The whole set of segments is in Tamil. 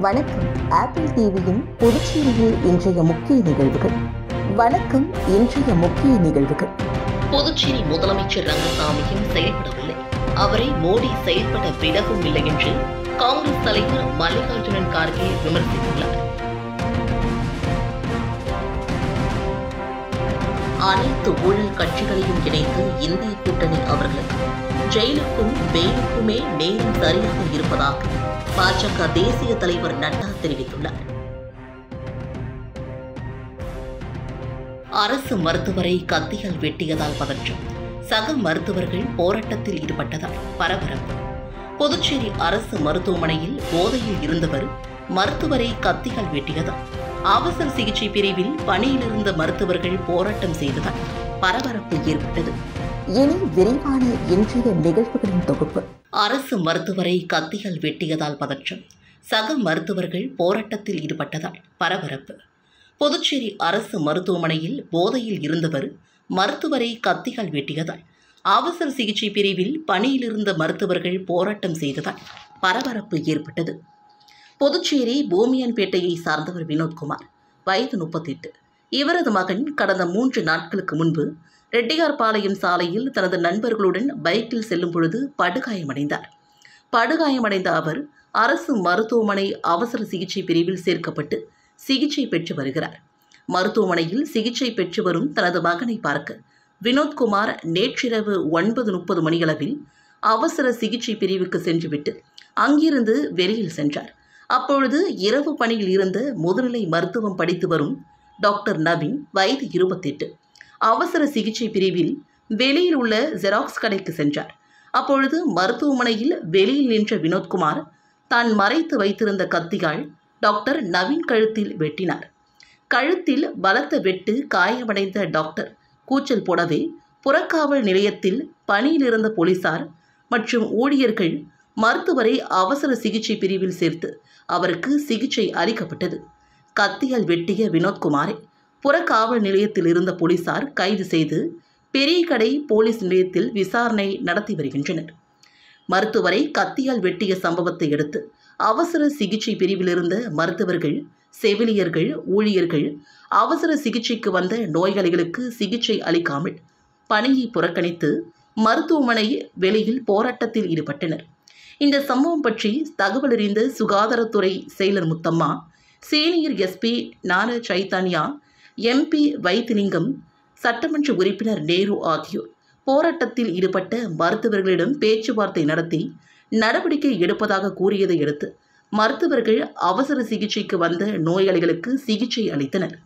வணக்கம். ஆப்பிள் டிவியின் புதுச்சேரியில் இன்றைய முக்கிய நிகழ்வுகள். வணக்கம். இன்றைய முக்கிய நிகழ்வுகள். புதுச்சேரி முதலமைச்சர் ரங்கசாமியும் செயல்படவில்லை, அவரை மோடி செயல்பட விடவும் இல்லை என்று காங்கிரஸ் தலைவர் மல்லிகார்ஜுனன் கார்கே விமர்சித்துள்ளார். அனைத்து ஊழல் கட்சிகளையும் இணைத்து இந்திய கூட்டணி அவர்களுக்கு ஜெயிலுக்கும் பெயிலுக்குமே நேரம் சரியாக இருப்பதாக பாஜக தேசிய தலைவர் நட்டா தெரிவித்துள்ளார். அரசு மருத்துவரை கத்தியால் வெட்டியதால் பதற்றம், சக மருத்துவர்கள் போராட்டத்தில் ஈடுபட்டதால் பரபரப்பு. புதுச்சேரி அரசு மருத்துவமனையில் போதையில் இருந்தவர் மருத்துவரை கத்தியால் வெட்டியதால் அவசர சிகிச்சை பிரிவில் பணியில் இருந்த மருத்துவர்கள் போராட்டம் செய்ததால் பரபரப்பு ஏற்பட்டது. இனி விரைவான இன்றைய நிகழ்வுகளின் தொகுப்பு. அரசு மருத்துவரை கத்தியால் வெட்டியதால் பதற்றம், சக மருத்துவர்கள் போராட்டத்தில் ஈடுபட்டதால் பரபரப்பு. புதுச்சேரி அரசு மருத்துவமனையில் போதையில் இருந்தவர் மருத்துவரை கத்தியால் வெட்டியதால் அவசர சிகிச்சை பிரிவில் பணியில் இருந்த மருத்துவர்கள் போராட்டம் செய்ததால் பரபரப்பு ஏற்பட்டது. புதுச்சேரி பூமியன்பேட்டையை சார்ந்தவர் வினோத்குமார், வயது 38. இவரது மகன் கடந்த 3 நாட்களுக்கு முன்பு ரெட்டியார்பாளையம் சாலையில் தனது நண்பர்களுடன் பைக்கில் செல்லும் பொழுது படுகாயமடைந்தார். படுகாயமடைந்த அவர் அரசு மருத்துவமனை அவசர சிகிச்சை பிரிவில் சேர்க்கப்பட்டு சிகிச்சை பெற்று வருகிறார். மருத்துவமனையில் சிகிச்சை பெற்று வரும் தனது மகனை பார்க்க வினோத்குமார் நேற்றிரவு 9:30 மணியளவில் அவசர சிகிச்சை பிரிவுக்கு சென்றுவிட்டு அங்கிருந்து வெளியில் சென்றார். அப்பொழுது இரவு பணியில் இருந்த முதுநிலை மருத்துவம் படித்து வரும் டாக்டர் நவீன், வயது 28, அவசர சிகிச்சை பிரிவில் வெளியில் உள்ள ஜெராக்ஸ் கடைக்கு சென்றார். அப்பொழுது மருத்துவமனையில் வெளியில் நின்ற வினோத்குமார் தான் மறைத்து வைத்திருந்த கத்தியால் டாக்டர் நவீன் கழுத்தில் வெட்டினார். கழுத்தில் பலத்த வெட்டு காயமடைந்த டாக்டர் கூச்சல் போடவே புறக்காவல் நிலையத்தில் பணியில் இருந்த போலீசார் மற்றும் ஊழியர்கள் மருத்துவரை அவசர சிகிச்சை பிரிவில் சேர்த்து அவருக்கு சிகிச்சை அளிக்கப்பட்டது. கத்தியால் வெட்டிய வினோத்குமாரை புறக்காவல் நிலையத்தில் இருந்த போலீசார் கைது செய்து பெரிய கடை போலீஸ் நிலையத்தில் விசாரணை நடத்தி வருகின்றனர். மருத்துவரை கத்தியால் வெட்டிய சம்பவத்தை அடுத்து அவசர சிகிச்சை பிரிவில் இருந்த மருத்துவர்கள், செவிலியர்கள், ஊழியர்கள் அவசர சிகிச்சைக்கு வந்த நோயாளிகளுக்கு சிகிச்சை அளிக்காமல் பணியை புறக்கணித்து மருத்துவமனை வெளியில் போராட்டத்தில் ஈடுபட்டனர். இந்த சம்பவம் பற்றி தகவல் அறிந்த சுகாதாரத்துறை செயலர் முத்தம்மா, சீனியர் எஸ்பி நார சைத்தன்யா, MP வைத்திலிங்கம், சட்டமன்ற உறுப்பினர் நேரு ஆகியோர் போராட்டத்தில் ஈடுபட்ட மருத்துவர்களிடம் பேச்சுவார்த்தை நடத்தி நடவடிக்கை எடுப்பதாக கூறியதை அடுத்து மருத்துவர்கள் அவசர சிகிச்சைக்கு வந்த நோயாளிகளுக்கு சிகிச்சை அளித்தனர்.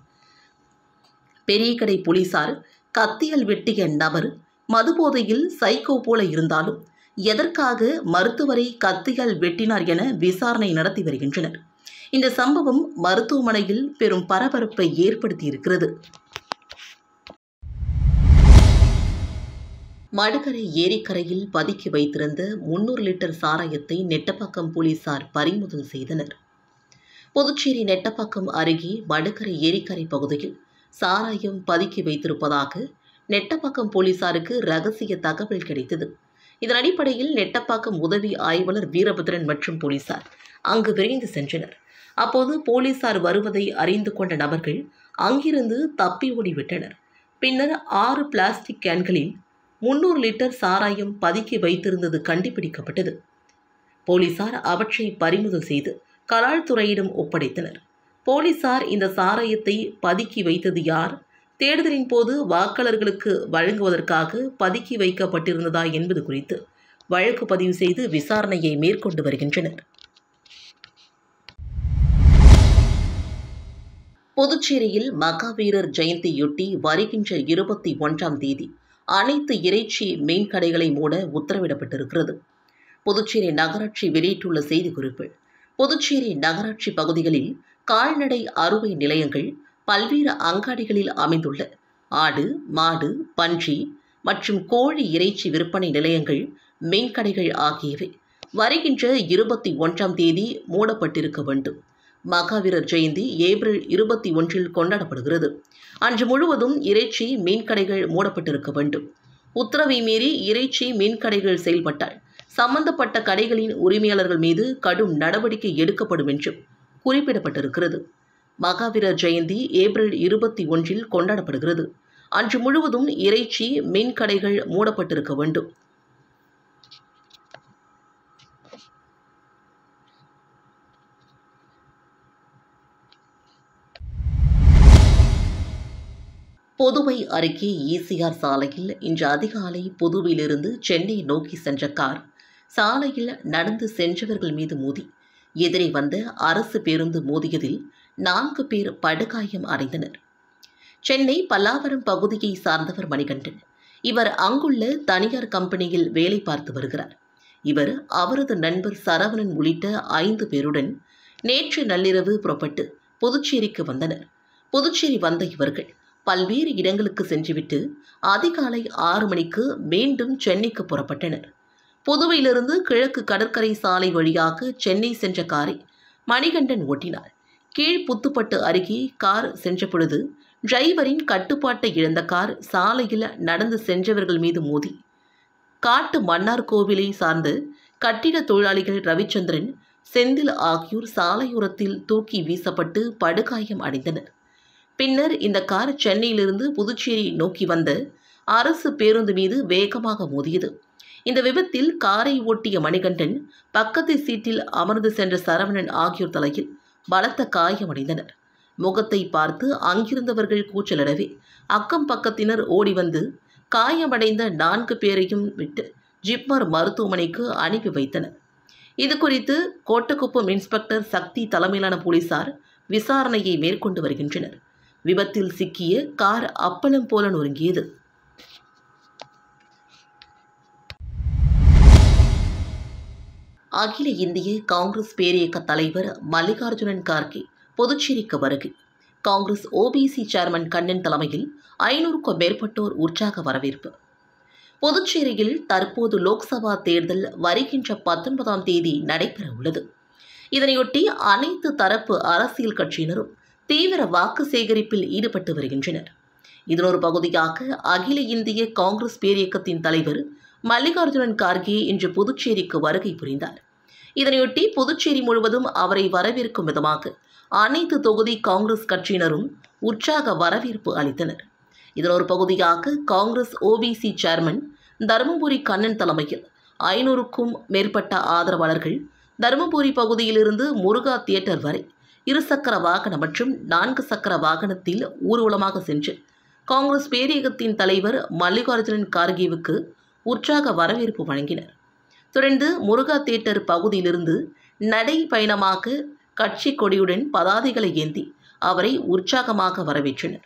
பெரியகடை போலீசார் கத்தியால் வெட்டிய நபர் மதுபோதையில் சைக்கோ போல இருந்தாலும் எதற்காக மருத்துவரை கத்தியால் வெட்டினார் என விசாரணை நடத்தி வருகின்றனர். இந்த சம்பவம் மருத்துவமனையில் பெரும் பரபரப்பை ஏற்படுத்தியிருக்கிறது. மடுகரை ஏரிக்கரையில் பதுக்கி வைத்திருந்த 300 லிட்டர் சாராயத்தை நெட்டப்பாக்கம் போலீசார் பறிமுதல் செய்தனர். புதுச்சேரி நெட்டப்பாக்கம் அருகே மடுகரை ஏரிக்கரை பகுதியில் சாராயம் பதுக்கி வைத்திருப்பதாக நெட்டப்பாக்கம் போலீசாருக்கு ரகசிய தகவல் கிடைத்தது. இதன் அடிப்படையில் நெட்டப்பாக்கம் உதவி ஆய்வாளர் வீரபத்ரன் மற்றும் போலீசார் அங்கு விரைந்து சென்றனர். அப்போது போலீசார் வருவதை அறிந்து கொண்ட நபர்கள் அங்கிருந்து தப்பி ஓடிவிட்டனர். பின்னர் 6 பிளாஸ்டிக் கேன்களில் 300 லிட்டர் சாராயம் பதுக்கி வைத்திருந்தது கண்டுபிடிக்கப்பட்டது. போலீசார் அவற்றை பறிமுதல் செய்து கலால் துறையிடம் ஒப்படைத்தனர். போலீசார் இந்த சாராயத்தை பதுக்கி வைத்தது யார், தேடுதலின் போது வாக்காளர்களுக்கு வழங்குவதற்காக பதுக்கி வைக்கப்பட்டிருந்ததா என்பது குறித்து வழக்கு பதிவு செய்து விசாரணையை மேற்கொண்டு வருகின்றனர். புதுச்சேரியில் மகாவீரர் ஜெயந்தியொட்டி வருகின்ற 21ஆம் தேதி அனைத்து இறைச்சி மீன் கடைகளை மூட உத்தரவிடப்பட்டிருக்கிறது. புதுச்சேரி நகராட்சி வெளியிட்டுள்ள செய்திக்குறிப்பில், புதுச்சேரி நகராட்சி பகுதிகளில் கால்நடை அறுவை நிலையங்கள், பல்வேறு அங்காடிகளில் அமைந்துள்ள ஆடு, மாடு, பன்றி மற்றும் கோழி இறைச்சி விற்பனை நிலையங்கள், மீன்கடைகள் ஆகியவை வருகின்ற 21ஆம் தேதி மூடப்பட்டிருக்க வேண்டும். மகாவீரர் ஜெயந்தி ஏப்ரல் 21 கொண்டாடப்படுகிறது. அன்று முழுவதும் இறைச்சி மீன்கடைகள் மூடப்பட்டிருக்க வேண்டும். உத்தரவை மீறி இறைச்சி மீன்கடைகள் செயல்பட்டால் சம்பந்தப்பட்ட கடைகளின் உரிமையாளர்கள் மீது கடும் நடவடிக்கை எடுக்கப்படும் என்றும் குறிப்பிடப்பட்டிருக்கிறது. மகாவீரர் ஜெயந்தி ஏப்ரல் 21 கொண்டாடப்படுகிறது. அன்று முழுவதும் இறைச்சி, மீன் கடைகள் மூடப்பட்டிருக்க வேண்டும். புதுவை அருகே ஈசிஆர் சாலையில் இன்று அதிகாலை புதுவையிலிருந்து சென்னை நோக்கி சென்ற கார் சாலையில் நடந்து சென்றவர்கள் மீது மோதி எதிரே வந்த அரசு பேருந்து மோதியதில் 4 பேர் படுகாயம் அடைந்தனர். சென்னை பல்லாவரம் பகுதியை சார்ந்தவர் மணிகண்டன். இவர் அங்குள்ள தனியார் கம்பெனியில் வேலை பார்த்து வருகிறார். இவர் அவரது நண்பர் சரவணன் உள்ளிட்ட 5 பேருடன் நேற்று நள்ளிரவு புறப்பட்டு புதுச்சேரிக்கு வந்தனர். புதுச்சேரி வந்த இவர்கள் பல்வேறு இடங்களுக்கு சென்றுவிட்டு அதிகாலை 6 மணிக்கு மீண்டும் சென்னைக்கு புறப்பட்டனர். புதுவையிலிருந்து கிழக்கு கடற்கரை சாலை வழியாக சென்னை சென்ற காரை மணிகண்டன் ஓட்டினார். கீழ்புத்துப்பட்டு அருகே கார் சென்றபொழுது டிரைவரின் கட்டுப்பாட்டை இழந்த கார் சாலையில் நடந்து சென்றவர்கள் மீது மோதி காட்டு மன்னார் கோவிலை சார்ந்த கட்டிட தொழிலாளிகள் ரவிச்சந்திரன், செந்தில் ஆகியோர் சாலையோரத்தில் தூக்கி வீசப்பட்டு படுகாயம் அடைந்தனர். பின்னர் இந்த கார் சென்னையிலிருந்து புதுச்சேரி நோக்கி வந்த அரசு பேருந்து மீது வேகமாக மோதியது. இந்த விபத்தில் காரை ஓட்டிய மணிகண்டன், பக்கத்து சீட்டில் அமர்ந்து சென்ற சரவணன் ஆகியோர் தலையில் பலத்த காயமடைந்தனர். முகத்தை பார்த்து அங்கிருந்தவர்கள் கூச்சலிடவே அக்கம் பக்கத்தினர் ஓடி வந்து காயமடைந்த 4 பேரையும் விட்டு ஜிப்மர் மருத்துவமனைக்கு அனுப்பி வைத்தனர். இதுகுறித்து கோட்டக்குப்பம் இன்ஸ்பெக்டர் சக்தி தலைமையிலான போலீசார் விசாரணையை மேற்கொண்டு வருகின்றனர். விபத்தில் சிக்கிய கார் அப்பளம் போல நொறுங்கியது. அகில இந்திய காங்கிரஸ் பேரியக்க தலைவர் மல்லிகார்ஜுனன் கார்கே புதுச்சேரிக்கு வருகை. காங்கிரஸ் ஓபிசி சேர்மன் கண்ணன் தலைமையில் 500க்கும் மேற்பட்டோர் உற்சாக வரவேற்பு. புதுச்சேரியில் தற்போது லோக்சபா தேர்தல் வருகின்ற 19ஆம் தேதி நடைபெற உள்ளது. இதனையொட்டி அனைத்து தரப்பு அரசியல் கட்சியினரும் தீவிர வாக்கு சேகரிப்பில் ஈடுபட்டு வருகின்றனர். இதனொரு பகுதியாக அகில இந்திய காங்கிரஸ் பேரியக்கத்தின் தலைவர் மல்லிகார்ஜுனன் கார்கே இன்று புதுச்சேரிக்கு வருகை புரிந்தார். இதனையொட்டி புதுச்சேரி முழுவதும் அவரை வரவேற்கும் விதமாக அனைத்து தொகுதி காங்கிரஸ் கட்சியினரும் உற்சாக வரவேற்பு அளித்தனர். இதனொரு பகுதியாக காங்கிரஸ் ஓபிசி சேர்மன் தருமபுரி கண்ணன் தலைமையில் 500க்கும் மேற்பட்ட ஆதரவாளர்கள் தருமபுரி பகுதியிலிருந்து முருகா தியேட்டர் வரை 2 சக்கர வாகனம் மற்றும் 4 சக்கர வாகனத்தில் ஊர்வலமாக சென்று காங்கிரஸ் பேரியக்கத்தின் தலைவர் மல்லிகார்ஜுனன் கார்கேவுக்கு உற்சாக வரவேற்பு வழங்கினர். தொடர்ந்து முருகா தியேட்டர் பகுதியிலிருந்து நடை பயணமாக கட்சி கொடியுடன் பதாதைகளை ஏந்தி அவரை உற்சாகமாக வரவேற்றனர்.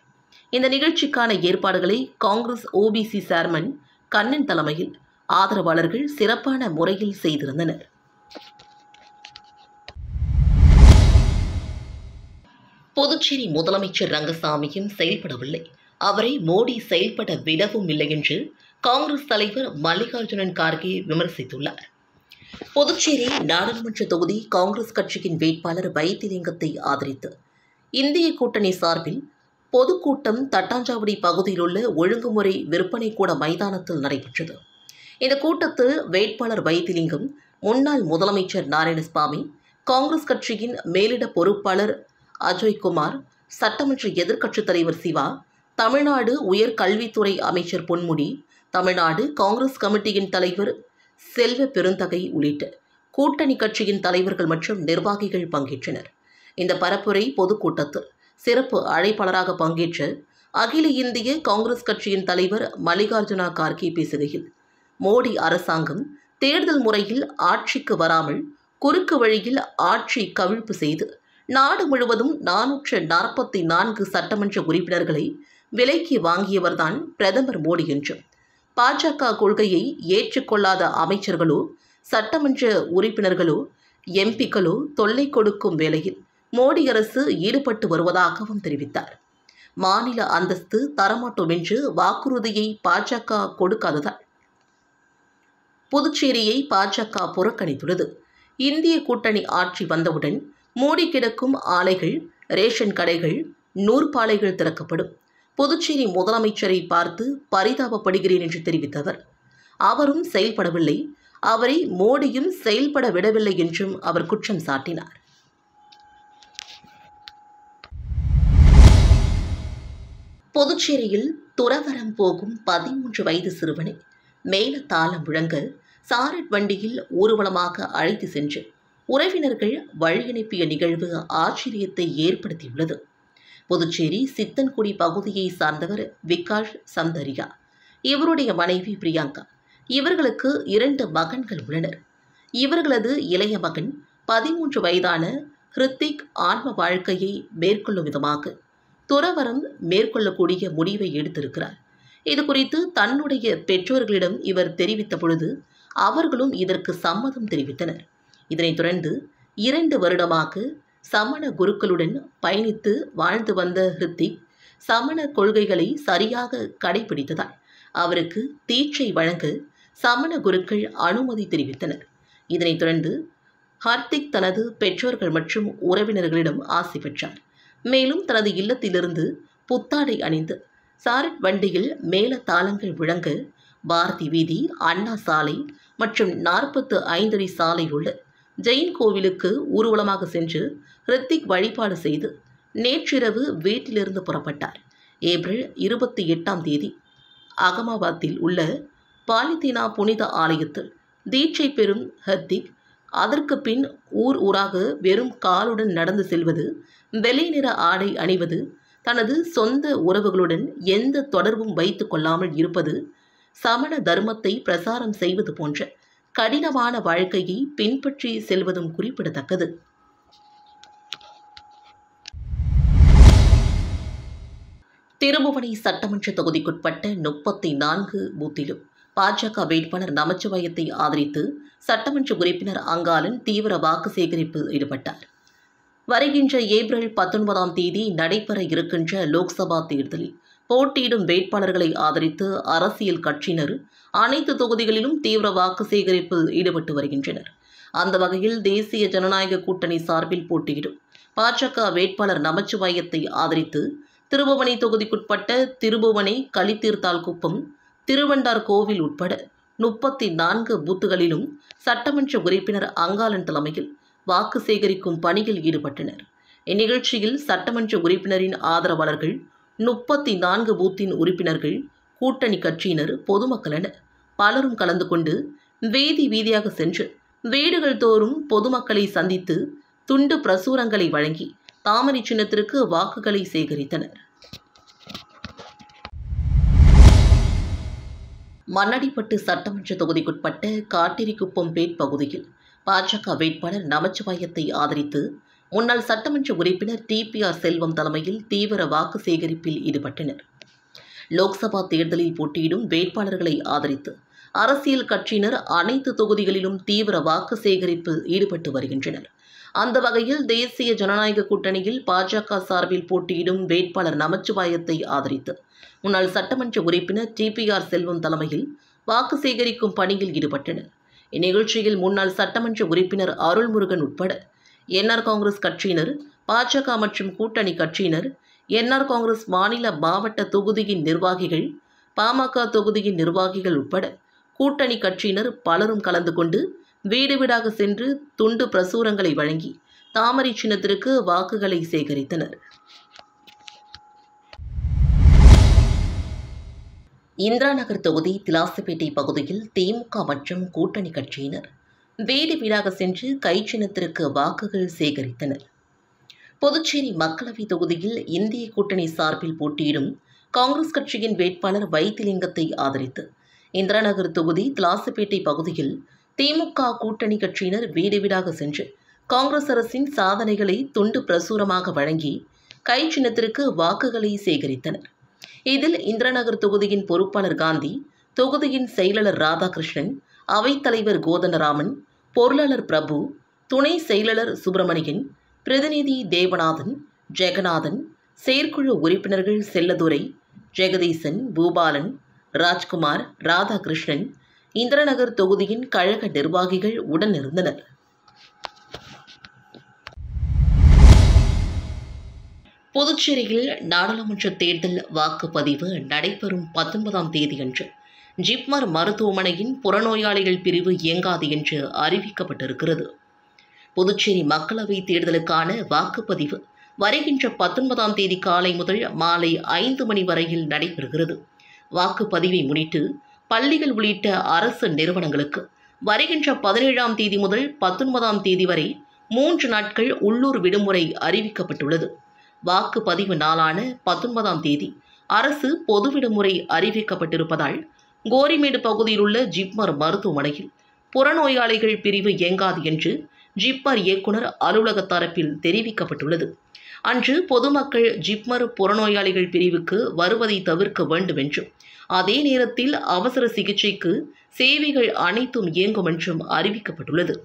இந்த நிகழ்ச்சிக்கான ஏற்பாடுகளை காங்கிரஸ் ஓபிசி சேர்மன் கண்ணன் தலைமையில் ஆதரவாளர்கள் சிறப்பான முறையில் செய்திருந்தனர். புதுச்சேரி முதலமைச்சர் ரங்கசாமியும் செயல்படவில்லை, அவரை மோடி செயல்பட விடவும் இல்லை என்று காங்கிரஸ் தலைவர் மல்லிகார்ஜுனன் கார்கே விமர்சித்துள்ளார். புதுச்சேரி நாடாளுமன்ற தொகுதி காங்கிரஸ் கட்சியின் வேட்பாளர் வைத்திலிங்கத்தை ஆதரித்து இந்திய கூட்டணி சார்பில் பொதுக்கூட்டம் தட்டாஞ்சாவடி பகுதியில் உள்ள ஒழுங்குமுறை விற்பனை கூட மைதானத்தில் நடைபெற்றது. இந்த கூட்டத்தில் வேட்பாளர் வைத்திலிங்கம், முன்னாள் முதலமைச்சர் நாராயணசாமி, காங்கிரஸ் கட்சியின் மேலிட பொறுப்பாளர் அஜய்குமார், சட்டமன்ற எதிர்க்கட்சித் தலைவர் சிவா, தமிழ்நாடு உயர்கல்வித்துறை அமைச்சர் பொன்முடி, தமிழ்நாடு காங்கிரஸ் கமிட்டியின் தலைவர் செல்வ பெருந்தகை உள்ளிட்ட கூட்டணி கட்சியின் தலைவர்கள் மற்றும் நிர்வாகிகள் பங்கேற்றனர். இந்த பரப்புரை பொதுக்கூட்டத்தில் சிறப்பு அழைப்பாளராக பங்கேற்ற அகில இந்திய காங்கிரஸ் கட்சியின் தலைவர் மல்லிகார்ஜுன கார்கே பேசுகையில், மோடி அரசாங்கம் தேர்தல் முறையில் ஆட்சிக்கு வராமல் குறுக்கு வழியில் ஆட்சி கவிழ்ப்பு செய்து நாடு முழுவதும் 444 சட்டமன்ற உறுப்பினர்களை விலைக்கு வாங்கியவர்தான் பிரதமர் மோடி என்றும், பாஜக கொள்கையை ஏற்றுக்கொள்ளாத அமைச்சர்களோ சட்டமன்ற உறுப்பினர்களோ எம்பிக்களோ தொல்லை கொடுக்கும் வேளையில் மோடி அரசு ஈடுபட்டு வருவதாகவும் தெரிவித்தார். மாநில அந்தஸ்து தரமாட்டோம் என்று வாக்குறுதியை பாஜக கொடுக்காததால் புதுச்சேரியை பாஜக புறக்கணித்துள்ளது. இந்திய கூட்டணி ஆட்சி வந்தவுடன் மூடி கிடக்கும் ஆலைகள், ரேஷன் கடைகள், நூற்பாலைகள் திறக்கப்படும். புதுச்சேரி முதலமைச்சரை பார்த்து பரிதாபப்படுகிறேன் என்று தெரிவித்தவர், அவரும் செயல்படவில்லை, அவரை மோடியும் செயல்பட விடவில்லை என்றும் அவர் குற்றம் சாட்டினார். புதுச்சேரியில் துறவரம் போகும் 13 வயது சிறுவனை மேல தாளம் முழங்க சாரட் வண்டியில் ஊர்வலமாக அழைத்து சென்று உறவினர்கள் வழியனுப்பிய நிகழ்வு ஆச்சரியத்தை ஏற்படுத்தியுள்ளது. புதுச்சேரி சித்தன்குடி பகுதியை சார்ந்தவர் விகாஷ் சந்தரியா, இவருடைய மனைவி பிரியங்கா. இவர்களுக்கு 2 மகன்கள் உள்ளனர். இவர்களது இளைய மகன் 13 வயதான ஹிருத்திக் ஆன்ம வாழ்க்கையை மேற்கொள்ளும் விதமாக துறவரம் மேற்கொள்ளக்கூடிய முடிவை எடுத்திருக்கிறார். இது குறித்து தன்னுடைய பெற்றோர்களிடம் இவர் தெரிவித்த பொழுது அவர்களும் இதற்கு சம்மதம் தெரிவித்தனர். இதனைத் தொடர்ந்து 2 வருடமாக சமண குருக்களுடன் பயணித்து வாழ்ந்து வந்த ஹிருத்திக் சமண கொள்கைகளை சரியாக கடைபிடித்ததால் அவருக்கு தீட்சை வழங்க சமண குருக்கள் அனுமதி தெரிவித்தனர். இதனைத் தொடர்ந்து ஹார்திக் தனது பெற்றோர்கள் மற்றும் உறவினர்களிடம் ஆசி பெற்றார். மேலும் தனது இல்லத்திலிருந்து புத்தாடை அணிந்து சாரட் வண்டியில் மேல தாளங்கள் முழங்க பாரதி வீதி, அண்ணா சாலை மற்றும் 45 அடி சாலை உள்ள ஜெயின் கோவிலுக்கு ஊர்வலமாக சென்று ஹிருத்திக் வழிபாடு செய்து நேற்றிரவு வீட்டிலிருந்து புறப்பட்டார். ஏப்ரல் 28ஆம் தேதி அகமதாபாத்தில் உள்ள பாலிதீனா புனித ஆலயத்தில் தீட்சை பெறும் ஹிருத்திக் அதற்கு பின் ஊராக வெறும் காலுடன் நடந்து செல்வது, வெள்ளை நிற ஆடை அணிவது, தனது சொந்த உறவுகளுடன் எந்த தொடர்பும் வைத்துக் கொள்ளாமல் இருப்பது, சமண தர்மத்தை பிரசாரம் செய்வது போன்ற கடினமான வாழ்க்கையை பின்பற்றி செல்வதும் குறிப்பிடத்தக்கது. திருபுவனை சட்டமன்ற தொகுதிக்குட்பட்ட 34 பூத்திலும் பாஜக வேட்பாளர் நமச்சிவாயத்தை ஆதரித்து சட்டமன்ற உறுப்பினர் அங்காளன் தீவிர வாக்கு சேகரிப்பில் ஈடுபட்டார். வருகின்ற ஏப்ரல் 19ஆம் தேதி நடைபெற இருக்கின்ற லோக்சபா தேர்தலில் போட்டியிடும் வேட்பாளர்களை ஆதரித்து அரசியல் கட்சியினர் அனைத்து தொகுதிகளிலும் தீவிர வாக்கு சேகரிப்பில் ஈடுபட்டு வருகின்றனர். அந்த வகையில் தேசிய ஜனநாயக கூட்டணி சார்பில் போட்டியிடும் பாஜக வேட்பாளர் நமச்சிவாயத்தை ஆதரித்து திருபுவனை தொகுதிக்குட்பட்ட திருபுவனை, களித்தீர்த்தால் குப்பம், திருவண்டார் கோவில் உட்பட 34 பூத்துகளிலும் சட்டமன்ற உறுப்பினர் அங்காளன் தலைமையில் வாக்கு சேகரிக்கும் பணியில் ஈடுபட்டனர். இந்நிகழ்ச்சியில் சட்டமன்ற உறுப்பினரின் ஆதரவாளர்கள், 34 பூத்தின் உறுப்பினர்கள், கூட்டணி கட்சியினர், பொதுமக்கள் என பலரும் கலந்து கொண்டு வீதி வீதியாக சென்று வீடுகள் தோறும் பொதுமக்களை சந்தித்து துண்டு பிரசுரங்களை வழங்கி தாமரை சின்னத்திற்கு வாக்குகளை சேகரித்தனர். மண்ணடிப்பட்டு சட்டமன்ற தொகுதிக்குட்பட்ட காட்டிரிக்குப்பம்பேட் பகுதியில் பாஜக வேட்பாளர் நமச்சிவாயத்தை ஆதரித்து முன்னாள் சட்டமன்ற உறுப்பினர் டிபிஆர் செல்வம் தலைமையில் தீவிர வாக்கு சேகரிப்பில் ஈடுபட்டனர். லோக்சபா தேர்தலில் போட்டியிடும் வேட்பாளர்களை ஆதரித்து அரசியல் கட்சியினர் அனைத்து தொகுதிகளிலும் தீவிர வாக்கு சேகரிப்பில் ஈடுபட்டு வருகின்றனர். அந்த வகையில் தேசிய ஜனநாயக கூட்டணியில் பாஜக சார்பில் போட்டியிடும் வேட்பாளர் நமச்சிவாயத்தை ஆதரித்து முன்னாள் சட்டமன்ற உறுப்பினர் டிபிஆர் செல்வம் தலைமையில் வாக்கு சேகரிக்கும் பணியில் ஈடுபட்டனர். இந்நிகழ்ச்சியில் முன்னாள் சட்டமன்ற உறுப்பினர் அருள்முருகன் உட்பட என்ஆர் காங்கிரஸ் கட்சியினர், பாஜக மற்றும் கூட்டணி கட்சியினர், என்ஆர் காங்கிரஸ் மாநில மாவட்ட தொகுதியின் நிர்வாகிகள், பாமக தொகுதியின் நிர்வாகிகள் உட்பட கூட்டணி கட்சியினர் பலரும் கலந்து கொண்டு வீடு வீடாக சென்று துண்டு பிரசுரங்களை வழங்கி தாமரை சின்னத்திற்கு வாக்குகளை சேகரித்தனர். இந்திரா நகர் தொகுதி திலாசுப்பேட்டை பகுதியில் திமுக மற்றும் கூட்டணி கட்சியினர் வீடு வீடாக சென்று கை சின்னத்திற்கு வாக்குகள் சேகரித்தனர். புதுச்சேரி மக்களவை தொகுதியில் இந்திய கூட்டணி சார்பில் போட்டியிடும் காங்கிரஸ் கட்சியின் வேட்பாளர் வைத்திலிங்கத்தை ஆதரித்து இந்திரா நகர் தொகுதி திலாசுப்பேட்டை பகுதியில் திமுக கூட்டணி கட்சியினர் வீடு வீடாக சென்று காங்கிரஸ் அரசின் சாதனைகளை துண்டு பிரசுரமாக வழங்கி கை சின்னத்திற்கு வாக்குகளை சேகரித்தனர். இதில் இந்திரநகர் தொகுதியின் பொறுப்பாளர் காந்தி, தொகுதியின் செயலாளர் ராதாகிருஷ்ணன், அவைத்தலைவர் கோதண்டராமன், பொருளாளர் பிரபு, துணை செயலாளர் சுப்பிரமணியன், பிரதிநிதி தேவநாதன், ஜெகநாதன், செயற்குழு உறுப்பினர்கள் செல்லதுரை, ஜெகதீசன், பூபாலன், ராஜ்குமார், ராதாகிருஷ்ணன், இந்திரநகர் தொகுதியின் கழக நிர்வாகிகள் உடனிருந்தனர். புதுச்சேரியில் நாடாளுமன்ற தேர்தல் வாக்குப்பதிவு நடைபெறும் 19ஆம் தேதியன்று ஜிப்மர் மருத்துவமனையின் புறநோயாளிகள் பிரிவு இயங்காது என்று அறிவிக்கப்பட்டிருக்கிறது. புதுச்சேரி மக்களவைத் தேர்தலுக்கான வாக்குப்பதிவு வருகின்ற 19ஆம் தேதி காலை முதல் மாலை 5 மணி வரையில் நடைபெறுகிறது. வாக்குப்பதிவை முன்னிட்டு பள்ளிகள் உள்ளிட்ட அரசு நிறுவனங்களுக்கு வருகின்ற 17ஆம் தேதி முதல் 19ஆம் தேதி வரை 3 நாட்கள் உள்ளூர் விடுமுறை அறிவிக்கப்பட்டுள்ளது. வாக்குப்பதிவு நாளான 19ஆம் தேதி அரசு பொது விடுமுறை அறிவிக்கப்பட்டிருப்பதால் கோரிமேடு பகுதியில் உள்ள ஜிப்மர் மருத்துவமனையில் புறநோயாளிகள் பிரிவு இயங்காது என்று ஜிப்மர் இயக்குனர் அலுவலக தரப்பில் தெரிவிக்கப்பட்டுள்ளது. அன்று பொதுமக்கள் ஜிப்மர் புறநோயாளிகள் பிரிவுக்கு வருவதை தவிர்க்க வேண்டும் என்றும், அதே நேரத்தில் அவசர சிகிச்சைக்கு சேவைகள் அனைத்தும் இயங்கும் என்றும் அறிவிக்கப்பட்டுள்ளது.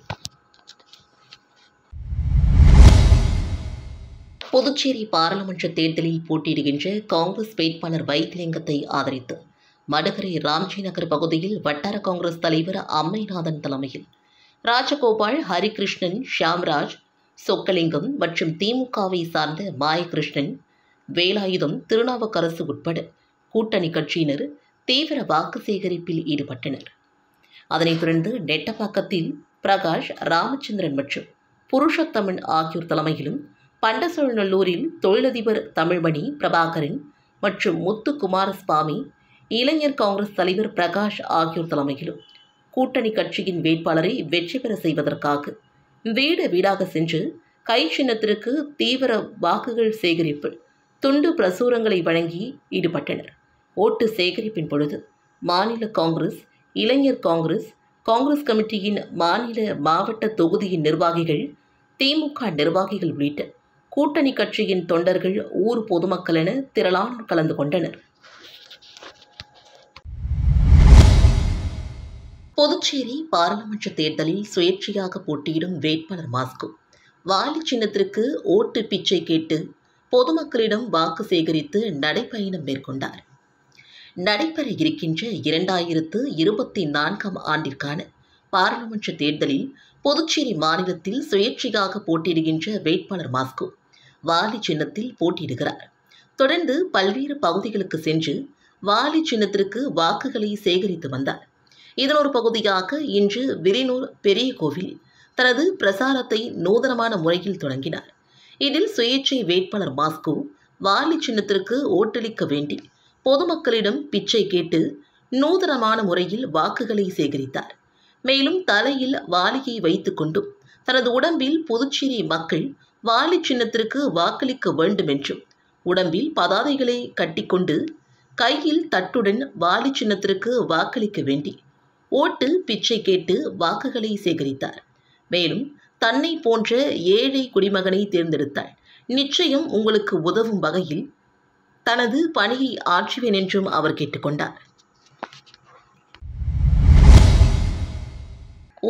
புதுச்சேரி பாராளுமன்ற தேர்தலில் போட்டியிடுகின்ற காங்கிரஸ் வேட்பாளர் வைத்திலிங்கத்தை ஆதரித்து மடகரை ராம்ஜி நகர் பகுதியில் வட்டார காங்கிரஸ் தலைவர் அம்மைநாதன் தலைமையில் ராஜகோபால், ஹரிகிருஷ்ணன், ஷியாம்ராஜ், சொக்கலிங்கம் மற்றும் திமுகவை சார்ந்த மாயகிருஷ்ணன், வேலாயுதம், திருநாவுக்கரசு உட்பட கூட்டணி கட்சியினர் தீவிர வாக்கு சேகரிப்பில் ஈடுபட்டனர். அதனைத் தொடர்ந்து நெட்டப்பாக்கத்தில் பிரகாஷ், ராமச்சந்திரன் மற்றும் புருஷோத்தமன் ஆகியோர் தலைமையிலும், பண்டசோழநல்லூரில் தொழிலதிபர் தமிழ்மணி, பிரபாகரன் மற்றும் முத்துக்குமாரசுவாமி, இளைஞர் காங்கிரஸ் தலைவர் பிரகாஷ் ஆகியோர் தலைமையிலும் கூட்டணி கட்சியின் வேட்பாளரை வெற்றி பெற செய்வதற்காக வீடு வீடாக சென்று கை சின்னத்திற்கு தீவிர வாக்குகள் சேகரிப்பில் துண்டு பிரசுரங்களை வழங்கி ஈடுபட்டனர். ஓட்டு சேகரிப்பின் பொழுது மாநில காங்கிரஸ், இளைஞர் காங்கிரஸ், காங்கிரஸ் கமிட்டியின் மாநில, மாவட்ட தொகுதியின் நிர்வாகிகள், திமுக நிர்வாகிகள் உள்ளிட்ட கூட்டணி கட்சியின் தொண்டர்கள், ஊர் பொதுமக்கள் என திரளானோர் கலந்து கொண்டனர். புதுச்சேரி பாராளுமன்ற தேர்தலில் சுயேட்சையாக போட்டியிடும் வேட்பாளர் மாஸ்கோ வாலி சின்னத்திற்கு ஓட்டு பிச்சை கேட்டு பொதுமக்களிடம் வாக்கு சேகரித்து நடைப்பயணம் மேற்கொண்டார். நடைபெற இருக்கின்ற 2024ஆம் ஆண்டிற்கான பாராளுமன்ற தேர்தலில் புதுச்சேரி மாநிலத்தில் சுயேட்சையாக போட்டியிடுகின்ற வேட்பாளர் மாஸ்கோ வாலி சின்னத்தில் போட்டியிடுகிறார். தொடர்ந்து பல்வேறு பகுதிகளுக்கு சென்று வாலி சின்னத்திற்கு வாக்குகளை சேகரித்து வந்தார். இதன் ஒரு பகுதியாக இன்று விரினூர் பெரிய கோவில் தனது பிரசாரத்தை நூதனமான முறையில் தொடங்கினார். இதில் சுயேட்சை வேட்பாளர் மாஸ்கோ வாலி சின்னத்திற்கு ஓட்டளிக்க வேண்டி பொதுமக்களிடம் பிச்சை கேட்டு நூதனமான முறையில் வாக்குகளை சேகரித்தார். மேலும் தலையில் வாலியை வைத்துக் கொண்டும் தனது உடம்பில் புதுச்சேரி மக்கள் வாலி சின்னத்திற்கு வாக்களிக்க வேண்டும் என்றும், உடம்பில் பதாதைகளை கட்டிக்கொண்டு கையில் தட்டுடன் வாலி சின்னத்திற்கு வாக்களிக்க வேண்டி ஓட்டு பிச்சை கேட்டு வாக்குகளை சேகரித்தார். மேலும் தன்னை போன்ற ஏழை குடிமகனை தேர்ந்தெடுத்தால் நிச்சயம் உங்களுக்கு உதவும் வகையில் தனது பணியை ஆற்றுவேன் என்றும் அவர் கேட்டுக்கொண்டார்.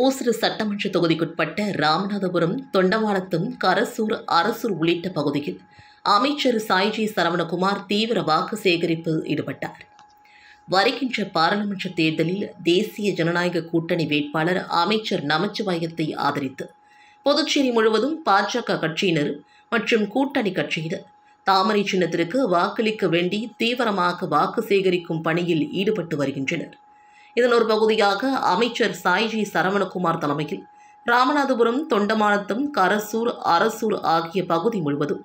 ஓசூர் சட்டமன்ற தொகுதிக்குட்பட்ட ராமநாதபுரம், தொண்டமானத்தம், கரசூர், அரசூர் உள்ளிட்ட பகுதியில் அமைச்சர் சாய்ஜி சரவணகுமார் தீவிர வாக்கு சேகரிப்பில் ஈடுபட்டார். வருகின்ற பாராளுமன்ற தேர்தலில் தேசிய ஜனநாயக கூட்டணி வேட்பாளர் அமைச்சர் நமச்சிவாயத்தை ஆதரித்து புதுச்சேரி முழுவதும் பாஜக கட்சியினர் மற்றும் கூட்டணி கட்சியினர் தாமரை சின்னத்திற்கு வாக்களிக்க வேண்டி தீவிரமாக வாக்கு சேகரிக்கும் பணியில் ஈடுபட்டு வருகின்றனர். இதன் ஒரு பகுதியாக அமைச்சர் சாய்ஜி சரவணகுமார் தலைமையில் ராமநாதபுரம், தொண்டமானத்தம், கரசூர், அரசூர் ஆகிய பகுதி முழுவதும்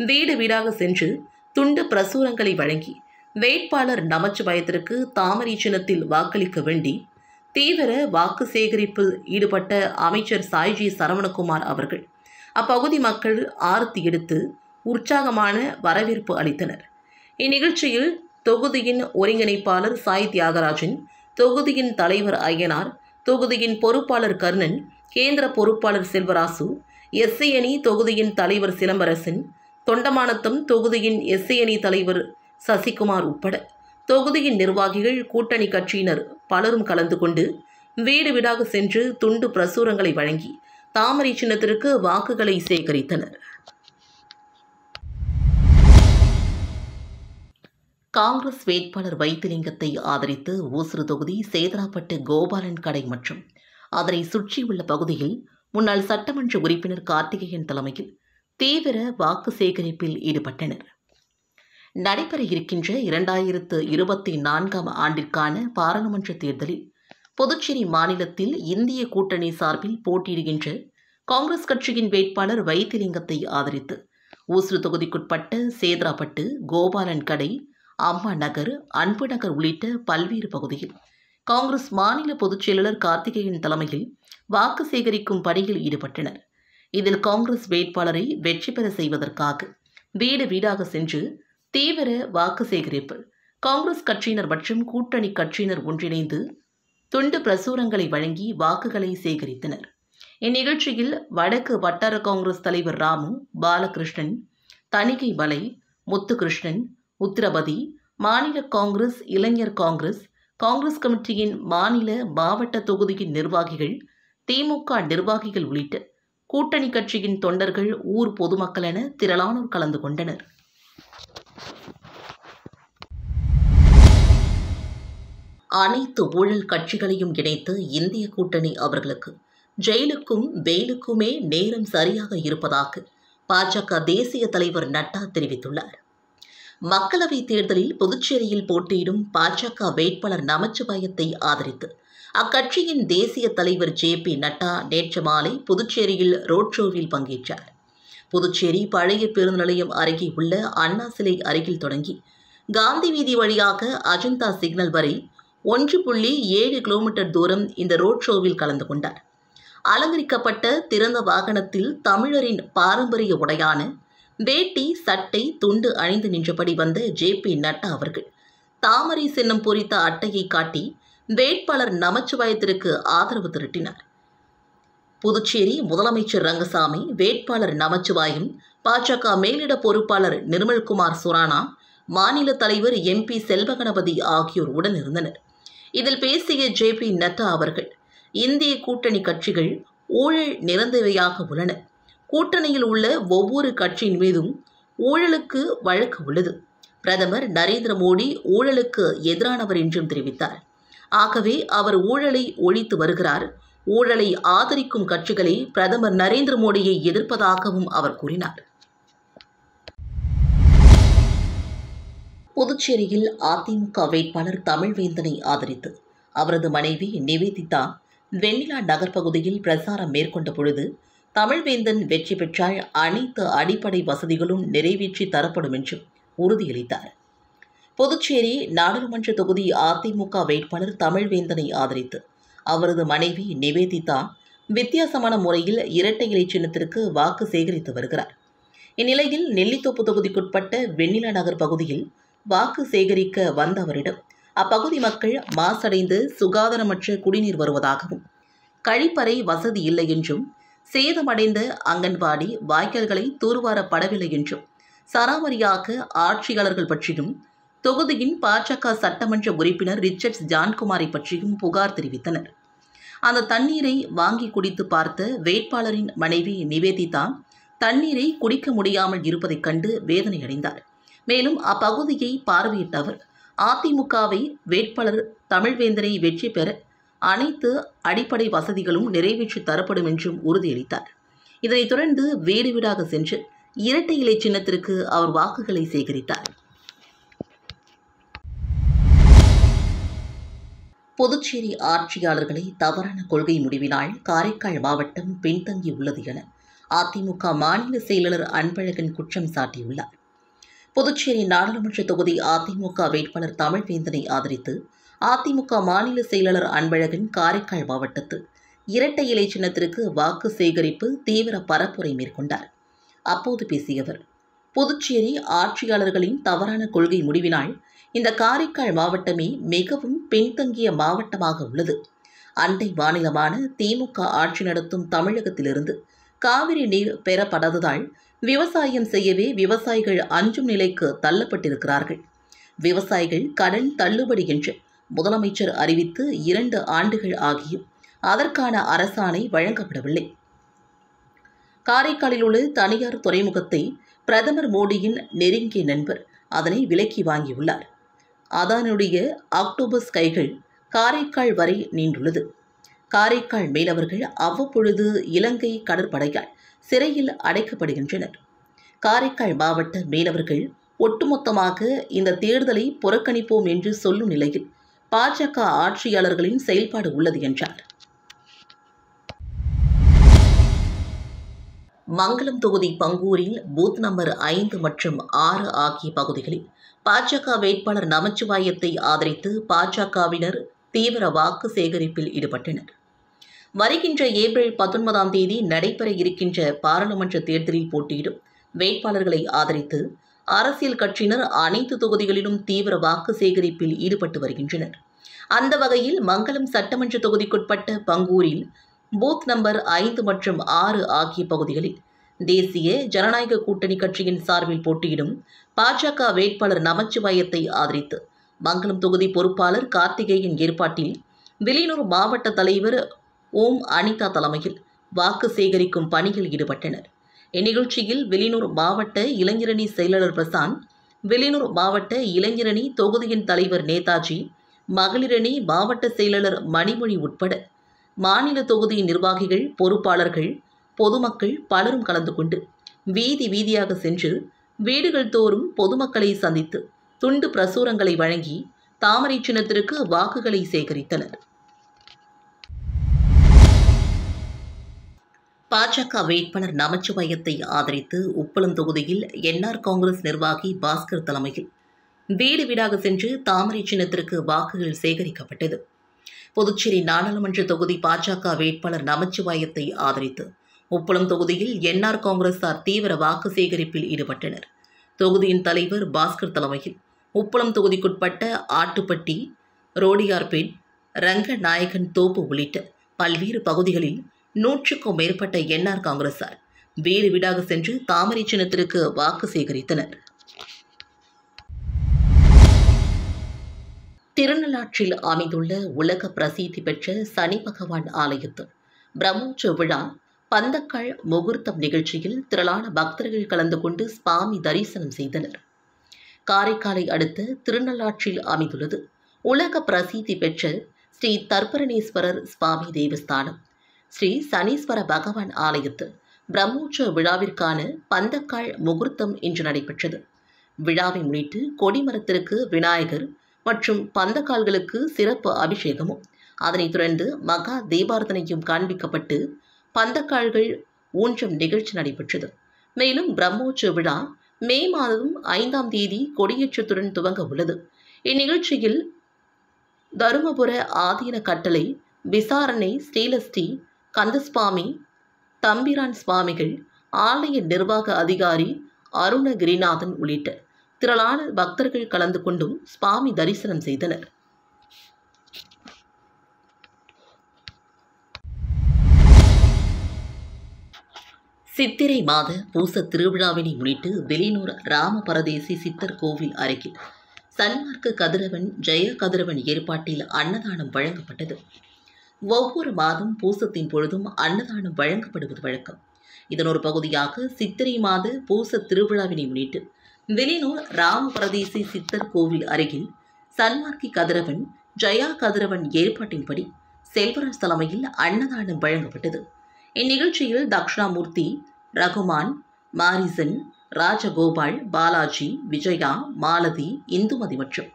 வீடு வீடாக சென்று துண்டு பிரசுரங்களை வழங்கி வேட்பாளர் நமச்சிவாயத்திற்கு தாமரை சின்னத்தில் வாக்களிக்க வேண்டி தீவிர வாக்கு சேகரிப்பில் ஈடுபட்ட அமைச்சர் சாய்ஜி சரவணகுமார் அவர்கள் அப்பகுதி மக்கள் ஆரத்தி எடுத்து உற்சாகமான வரவேற்பு அளித்தனர். இந்நிகழ்ச்சியில் தொகுதியின் ஒருங்கிணைப்பாளர் சாய் தியாகராஜன், தொகுதியின் தலைவர் ஐயனார், தொகுதியின் பொறுப்பாளர் கர்ணன், கேந்திர பொறுப்பாளர் செல்வராசு, எஸ்சி அணி தொகுதியின் தலைவர் சிலம்பரசன், தொண்டமானத்தம் தொகுதியின் எஸ்சி அணி தலைவர் சசிகுமார் உட்பட தொகுதியின் நிர்வாகிகள், கூட்டணி கட்சியினர் பலரும் கலந்து கொண்டு வீடு வீடாக சென்று துண்டு பிரசுரங்களை வழங்கி தாமரை சின்னத்திற்கு வாக்குகளை சேகரித்தனர். காங்கிரஸ் வேட்பாளர் வைத்திலிங்கத்தை ஆதரித்து ஓசூர் தொகுதி சேதராப்பட்டு கோபாலன் கடை மற்றும் அதனை சுற்றியுள்ள பகுதியில் முன்னாள் சட்டமன்ற உறுப்பினர் கார்த்திகேயன் தலைமையில் தீவிர வாக்கு சேகரிப்பில் ஈடுபட்டனர். நடைபெற இருக்கின்ற 2024ஆம் ஆண்டிற்கான பாராளுமன்ற தேர்தலில் புதுச்சேரி மாநிலத்தில் இந்திய கூட்டணி சார்பில் போட்டியிடுகின்ற காங்கிரஸ் கட்சியின் வேட்பாளர் வைத்திலிங்கத்தை ஆதரித்து ஊசூர் தொகுதிக்குட்பட்ட சேத்ராப்பட்டு, கோபாலன் கடை, அம்மா நகர், அன்பு நகர் உள்ளிட்ட பல்வேறு பகுதியில் காங்கிரஸ் மாநில பொதுச் செயலாளர் கார்த்திகேயன் தலைமையில் வாக்கு சேகரிக்கும் பணியில் ஈடுபட்டனர். இதில் காங்கிரஸ் வேட்பாளரை வெற்றி பெற செய்வதற்காக வீடு வீடாக சென்று தீவிர வாக்கு சேகரிப்பு, காங்கிரஸ் கட்சியினர் மற்றும் கூட்டணி கட்சியினர் ஒன்றிணைந்து துண்டு பிரசுரங்களை வழங்கி வாக்குகளை சேகரித்தனர். இந்நிகழ்ச்சியில் வடக்கு வட்டார காங்கிரஸ் தலைவர் ராமு, பாலகிருஷ்ணன், தணிகை மலை, முத்துகிருஷ்ணன், உத்திரபதி, மாநில காங்கிரஸ், இளைஞர் காங்கிரஸ், காங்கிரஸ் கமிட்டியின் மாநில, மாவட்ட தொகுதியின் நிர்வாகிகள், திமுக நிர்வாகிகள் உள்ளிட்ட கூட்டணி கட்சியின் தொண்டர்கள், ஊர் பொதுமக்கள் என திரளானோர் கலந்து கொண்டனர். அனைத்து ஊழல் கட்சிகளையும் இணைத்து இந்திய கூட்டணி அவர்களுக்கு ஜெயிலுக்கும் பெயிலுக்குமே நேரம் சரியாக இருப்பதாக பாஜக தேசிய தலைவர் நட்டா தெரிவித்துள்ளார். மக்களவைத் தேர்தலில் புதுச்சேரியில் போட்டியிடும் பாஜக வேட்பாளர் நமச்சிவாயத்தை ஆதரித்து அக்கட்சியின் தேசிய தலைவர் JP நட்டா நேற்று மாலை புதுச்சேரியில் ரோட் ஷோவில் பங்கேற்றார். புதுச்சேரி பழைய பேருந்து நிலையம் அருகே உள்ள அண்ணா சிலை அருகில் தொடங்கி காந்தி வீதி வழியாக அஜந்தா சிக்னல் வரை 1.7 கிலோமீட்டர் தூரம் இந்த ரோட் ஷோவில் கலந்து கொண்டார். அலங்கரிக்கப்பட்ட திறந்த வாகனத்தில் தமிழரின் பாரம்பரிய உடையான வேட்டி, சட்டை, துண்டு அணிந்து நின்றபடி வந்த JP நட்டா அவர்கள் தாமரை சின்னம் பொறித்த அட்டையை காட்டி வேட்பாளர் நமச்சிவாயத்திற்கு ஆதரவு திரட்டினார். புதுச்சேரி முதலமைச்சர் ரங்கசாமி, வேட்பாளர் நமச்சிவாயம், பாஜக மேலிட பொறுப்பாளர் நிர்மல்குமார் சுரானா, மாநில தலைவர் MP செல்வகணபதி ஆகியோர் உடனிருந்தனர். இதில் பேசிய JP நட்டா அவர்கள், இந்திய கூட்டணி கட்சிகள் ஊழல் நிறைந்தவையாக உள்ளன. கூட்டணியில் உள்ள ஒவ்வொரு கட்சியின் மீதும் ஊழலுக்கு வழக்கு உள்ளது. பிரதமர் நரேந்திர மோடி ஊழலுக்கு எதிரானவர் என்றும் தெரிவித்தார். ஆகவே அவர் ஊழலை ஒழித்து வருகிறார். ஊழலை ஆதரிக்கும் கட்சிகளே பிரதமர் நரேந்திர மோடியை எதிர்ப்பதாகவும் அவர் கூறினார். புதுச்சேரியில் அதிமுக வேட்பாளர் தமிழ்வேந்தனை ஆதரித்து அவரது மனைவி நிவேதிதா வெண்ணிலா நகர் பகுதியில் பிரசாரம் மேற்கொண்ட பொழுது, தமிழ்வேந்தன் வெற்றி பெற்றால் அனைத்து அடிப்படை வசதிகளும் நிறைவேற்றி தரப்படும் என்றும் உறுதியளித்தார். புதுச்சேரி நாடாளுமன்ற தொகுதி அதிமுக வேட்பாளர் தமிழ்வேந்தனை ஆதரித்து அவரது மனைவி நிவேதிதா வித்தியாசமான முறையில் இரட்டை இலை சின்னத்திற்கு வாக்கு சேகரித்து வருகிறார். இந்நிலையில் நெல்லித்தோப்பு தொகுதிக்குட்பட்ட வெண்ணிலா நகர் பகுதியில் வாக்கு சேகரிக்க வந்த அவரிடம் அப்பகுதி மக்கள் மாசடைந்து சுகாதாரமற்ற குடிநீர் வருவதாகவும், கழிப்பறை வசதி இல்லை என்றும், சேதமடைந்த அங்கன்வாடி வாய்க்கால்களை தூர்வாரப்படவில்லை என்றும், சராமரியாக ஆட்சியாளர்கள் பற்றியும், தொகுதியின் பாஜக சட்டமன்ற உறுப்பினர் ரிச்சர்ட்ஸ் ஜான்குமாரை பற்றியும் புகார் தெரிவித்தனர். அந்த தண்ணீரை வாங்கி குடித்து பார்த்த வேட்பாளரின் மனைவி நிவேதிதா தண்ணீரை குடிக்க முடியாமல் இருப்பதைக் கண்டு வேதனையடைந்தார். மேலும் அப்பகுதியை பார்வையிட்ட அவர் அதிமுகவை வேட்பாளர் தமிழ்வேந்தனை வெற்றி பெற அனைத்து அடிப்படை வசதிகளும் நிறைவேற்றி தரப்படும் என்றும் உறுதியளித்தார். இதனைத் தொடர்ந்து வீடு வீடாக சென்று இரட்டை இலை சின்னத்திற்கு அவர் வாக்குகளை சேகரித்தார். புதுச்சேரி ஆட்சியாளர்களை தவறான கொள்கை முடிவினால் காரைக்கால் மாவட்டம் பின்தங்கியுள்ளது என அதிமுக மாநில செயலாளர் அன்பழகன் குற்றம் சாட்டியுள்ளார். புதுச்சேரி நாடாளுமன்ற தொகுதி அதிமுக வேட்பாளர் தமிழ்வேந்தனை ஆதரித்து அதிமுக மாநில செயலாளர் அன்பழகன் காரைக்கால் மாவட்டத்தில் இரட்டை இலை சின்னத்திற்கு வாக்கு சேகரிப்பு தீவிர பரப்புரை மேற்கொண்டார். அப்போது பேசிய அவர், புதுச்சேரி ஆட்சியாளர்களின் தவறான கொள்கை முடிவினால் இந்த காரைக்கால் மாவட்டமே மிகவும் பின்தங்கிய மாவட்டமாக உள்ளது. அண்டை மாநிலமான திமுக ஆட்சி நடத்தும் தமிழகத்திலிருந்து காவிரி நீர் பெறப்படாததால் விவசாயம் செய்யவே விவசாயிகள் அஞ்சும் நிலைக்கு தள்ளப்பட்டிருக்கிறார்கள். விவசாயிகள் கடன் தள்ளுபடி என்று முதலமைச்சர் அறிவித்து 2 ஆண்டுகள் ஆகியும் அதற்கான அரசாணை வழங்கப்படவில்லை. காரைக்காலில் உள்ள தனியார் துறைமுகத்தை பிரதமர் மோடியின் நெருங்கிய நண்பர் அதனை விலைக்கு வாங்கியுள்ளார். அதனுடைய ஆக்டோபஸ் கைகள் காரைக்கால் வரை நீண்டுள்ளது. காரைக்கால் மீனவர்கள் அவ்வப்பொழுது இலங்கை கடற்படையால் சிறையில் அடைக்கப்படுகின்றனர். காரைக்கால் மாவட்ட மீனவர்கள் ஒட்டுமொத்தமாக இந்த தேர்தலை புறக்கணிப்போம் என்று சொல்லும் நிலையில் பாஜக ஆட்சியாளர்களின் செயல்பாடு உள்ளது என்றார். மங்கலம் தொகுதி பங்கூரில் பூத் நம்பர் 5 மற்றும் 6 ஆகிய பகுதிகளில் பாஜக வேட்பாளர் நமச்சிவாயத்தை ஆதரித்து பாஜகவினர் தீவிர வாக்கு சேகரிப்பில் ஈடுபட்டனர். வருகின்ற ஏப்ரல் 19ஆம் தேதி நடைபெற இருக்கின்ற பாராளுமன்ற தேர்தலில் போட்டியிடும் வேட்பாளர்களை ஆதரித்து அரசியல் கட்சியினர் அனைத்து தொகுதிகளிலும் தீவிர வாக்கு சேகரிப்பில் ஈடுபட்டு வருகின்றனர். அந்த வகையில் மங்கலம் சட்டமன்ற தொகுதிக்குட்பட்ட பங்கூரில் பூத் நம்பர் 5 மற்றும் 6 ஆகிய பகுதிகளில் தேசிய ஜனநாயக கூட்டணி கட்சியின் சார்பில் போட்டியிடும் பாஜக வேட்பாளர் நமச்சிவாயத்தை ஆதரித்து மங்கலம் தொகுதி பொறுப்பாளர் கார்த்திகேயன் ஏற்பாட்டில் வில்லியனூர் மாவட்ட தலைவர் ஓம் அனிதா தலைமையில் வாக்கு சேகரிக்கும் பணியில் ஈடுபட்டனர். இந்நிகழ்ச்சியில் வில்லியனூர் மாவட்ட இளைஞரணி செயலாளர் பிரசாந்த், வில்லியனூர் மாவட்ட இளைஞரணி தொகுதியின் தலைவர் நேதாஜி, மகளிரணி மாவட்ட செயலாளர் மணிமொழி உட்பட மாநில தொகுதி நிர்வாகிகள், பொறுப்பாளர்கள், பொதுமக்கள் பலரும் கலந்து கொண்டு வீதி வீதியாக சென்று வீடுகள் தோறும் பொதுமக்களை சந்தித்து துண்டு பிரசுரங்களை வழங்கி தாமரை சின்னத்திற்கு வாக்குகளை சேகரித்தனர். பாஜக வேட்பாளர் நமச்சிவாயத்தை ஆதரித்து உப்பளம் தொகுதியில் என்ஆர் காங்கிரஸ் நிர்வாகி பாஸ்கர் தலைமையில் வீடு வீடாக சென்று தாமரை சின்னத்திற்கு வாக்குகள் சேகரிக்கப்பட்டது. புதுச்சேரி நாடாளுமன்ற தொகுதி பாஜக வேட்பாளர் நமச்சிவாயத்தை ஆதரித்து உப்பளம் தொகுதியில் என்ஆர் காங்கிரசார் தீவிர வாக்கு சேகரிப்பில் ஈடுபட்டனர். தொகுதியின் தலைவர் பாஸ்கர் தலைமையில் உப்பளம் தொகுதிக்குட்பட்ட ஆட்டுப்பட்டி, ரோடியார்பேட், ரங்கநாயகன் தோப்பு உள்ளிட்ட பல்வேறு பகுதிகளில் 100க்கும் மேற்பட்ட என்ஆர் காங்கிரசார் வீடு வீடாக சென்று தாமரை சின்னத்திற்கு வாக்கு சேகரித்தனர். திருநள்ளாற்றில் அமைந்துள்ள உலக பிரசித்தி பெற்ற சனி பகவான் ஆலயத்தில் பிரம்மோற்சவ விழா பந்தக்கால் முகூர்த்தம் நிகழ்ச்சியில் திரளான பக்தர்கள் கலந்து கொண்டு சுவாமி தரிசனம் செய்தனர். காரைக்காலை அடுத்த திருநள்ளாற்றில் அமைந்துள்ளது உலக பிரசித்தி பெற்ற ஸ்ரீ தர்ப்பரணேஸ்வரர் சுவாமி தேவஸ்தானம். ஸ்ரீ சனீஸ்வர பகவான் ஆலயத்தில் பிரம்மோற்சவ விழாவிற்கான பந்தக்கால் முகூர்த்தம் இன்று நடைபெற்றது. விழாவை முன்னிட்டு கொடிமரத்திற்கு விநாயகர் மற்றும் பந்தக்கால்களுக்கு சிறப்பு அபிஷேகமும் அதனைத் தொடர்ந்து மகா தீபாரதனையும் காண்பிக்கப்பட்டு பந்தக்கால்கள் ஊன்றும் நிகழ்ச்சி நடைபெற்றது. மேலும் பிரம்மோற்சவ விழா மே மாதம் 5ஆம் தேதி கொடியேற்றத்துடன் துவங்க உள்ளது. இந்நிகழ்ச்சியில் தருமபுர ஆதீன கட்டளை விசாரணை ஸ்ரீலஸ்ரீ கந்தசுவாமி தம்பிரான் சுவாமிகள், ஆலய நிர்வாக அதிகாரி அருணகிரிநாதன் உள்ளிட்ட திரளான பக்தர்கள் கலந்து கொண்டும் சுவாமி தரிசனம் செய்தனர். சித்திரை மாத பூச திருவிழாவினை முன்னிட்டு வில்லியனூர் ராமபரதேசி சித்தர் கோவில் அருகில் சன்மார்க்க கதிரவன் ஜெய கதிரவன் ஏற்பாட்டில் அன்னதானம் வழங்கப்பட்டது. ஒவ்வொரு மாதம் பூசத்தின் பொழுதும் அன்னதானம் வழங்கப்படுவது வழக்கம். இதன் ஒரு பகுதியாக சித்திரை மாத பூச திருவிழாவினை முன்னிட்டு வில்லியனூர் ராமபரதேசி சித்தர் கோவில் அருகில் சன்மார்க்கி கதிரவன் ஜெயா கதிரவன் ஏற்பாட்டின்படி செல்வராஜ் தலைமையில் அன்னதானம் வழங்கப்பட்டது. இந்நிகழ்ச்சியில் தக்ஷணாமூர்த்தி, ரகுமான், மாரிசன், ராஜகோபால், பாலாஜி, விஜயா, மாலதி, இந்துமதி மற்றும்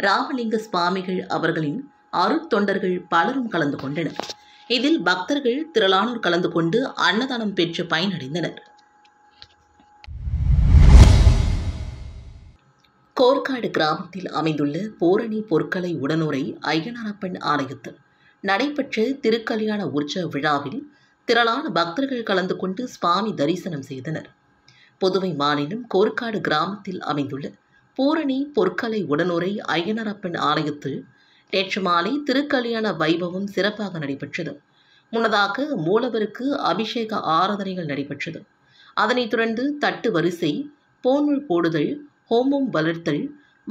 ராமலிங்க சுவாமிகள் அவர்களின் அருட்தொண்டர்கள் பலரும் கலந்து கொண்டனர். இதில் பக்தர்கள் திரளானோர் கலந்து கொண்டு அன்னதானம் பெற்று பயனடைந்தனர். கோர்க்காடு கிராமத்தில் அமைந்துள்ள பூரணி பொற்கலை உடனுரை ஐயனாரப்பன் ஆலயத்தில் நடைபெற்ற திருக்கல்யாண உற்சவ விழாவில் திரளான பக்தர்கள் கலந்து கொண்டு சுவாமி தரிசனம் செய்தனர். புதுவை மாநிலம் கோர்க்காடு கிராமத்தில் அமைந்துள்ள பூரணி பொற்கலை உடனுரை ஐயனாரப்பன் ஆலயத்தில் நேற்று மாலை திருக்கல்யாண வைபவம் சிறப்பாக நடைபெற்றது. முன்னதாக மூலவருக்கு அபிஷேக ஆராதனைகள் நடைபெற்றது. அதனைத் தொடர்ந்து தட்டு வரிசை, பூநூல் போடுதல், ஹோமம் வளர்த்தல்,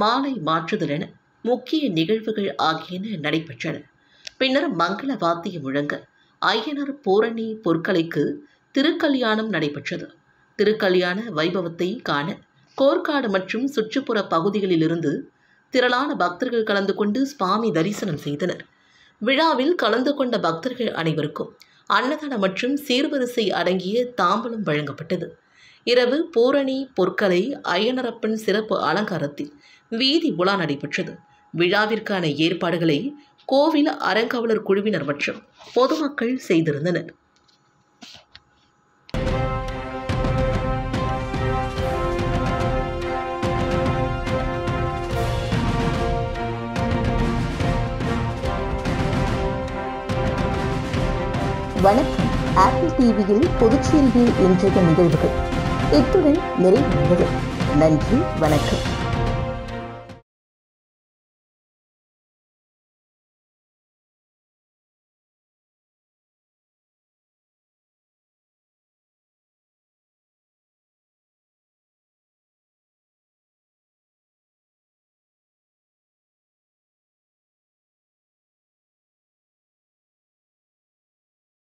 மாலை மாற்றுதல் என முக்கிய நிகழ்வுகள் ஆகியன நடைபெற்றன. பின்னர் மங்கள வாத்தியம் முழங்க ஐயனார் பூரணி பொற்கலைக்கு திருக்கல்யாணம் நடைபெற்றது. திருக்கல்யாண வைபவத்தை காண கோர்க்காடு மற்றும் சுற்றுப்புற பகுதிகளிலிருந்து திரளான பக்தர்கள் கலந்து கொண்டு சுவாமி தரிசனம் செய்தனர். விழாவில் கலந்து கொண்ட பக்தர்கள் அனைவருக்கும் அன்னதானம் மற்றும் சீர்வரிசை அடங்கிய தாம்பலம் வழங்கப்பட்டது. இரவு பூரணி பொற்கலை ஐயனாரப்பன் சிறப்பு அலங்காரத்தில் வீதி உலா நடைபெற்றது. விழாவிற்கான ஏற்பாடுகளை கோவில் அறங்காவலர் குழுவினர் மற்றும் பொதுமக்கள் செய்திருந்தனர். வணக்கம். ஆப்பிள் டிவியில் புதுச்சேரியில் இன்றைய நிகழ்வுகள் இத்துடன் நிறைவடைந்தது. நன்றி, வணக்கம்.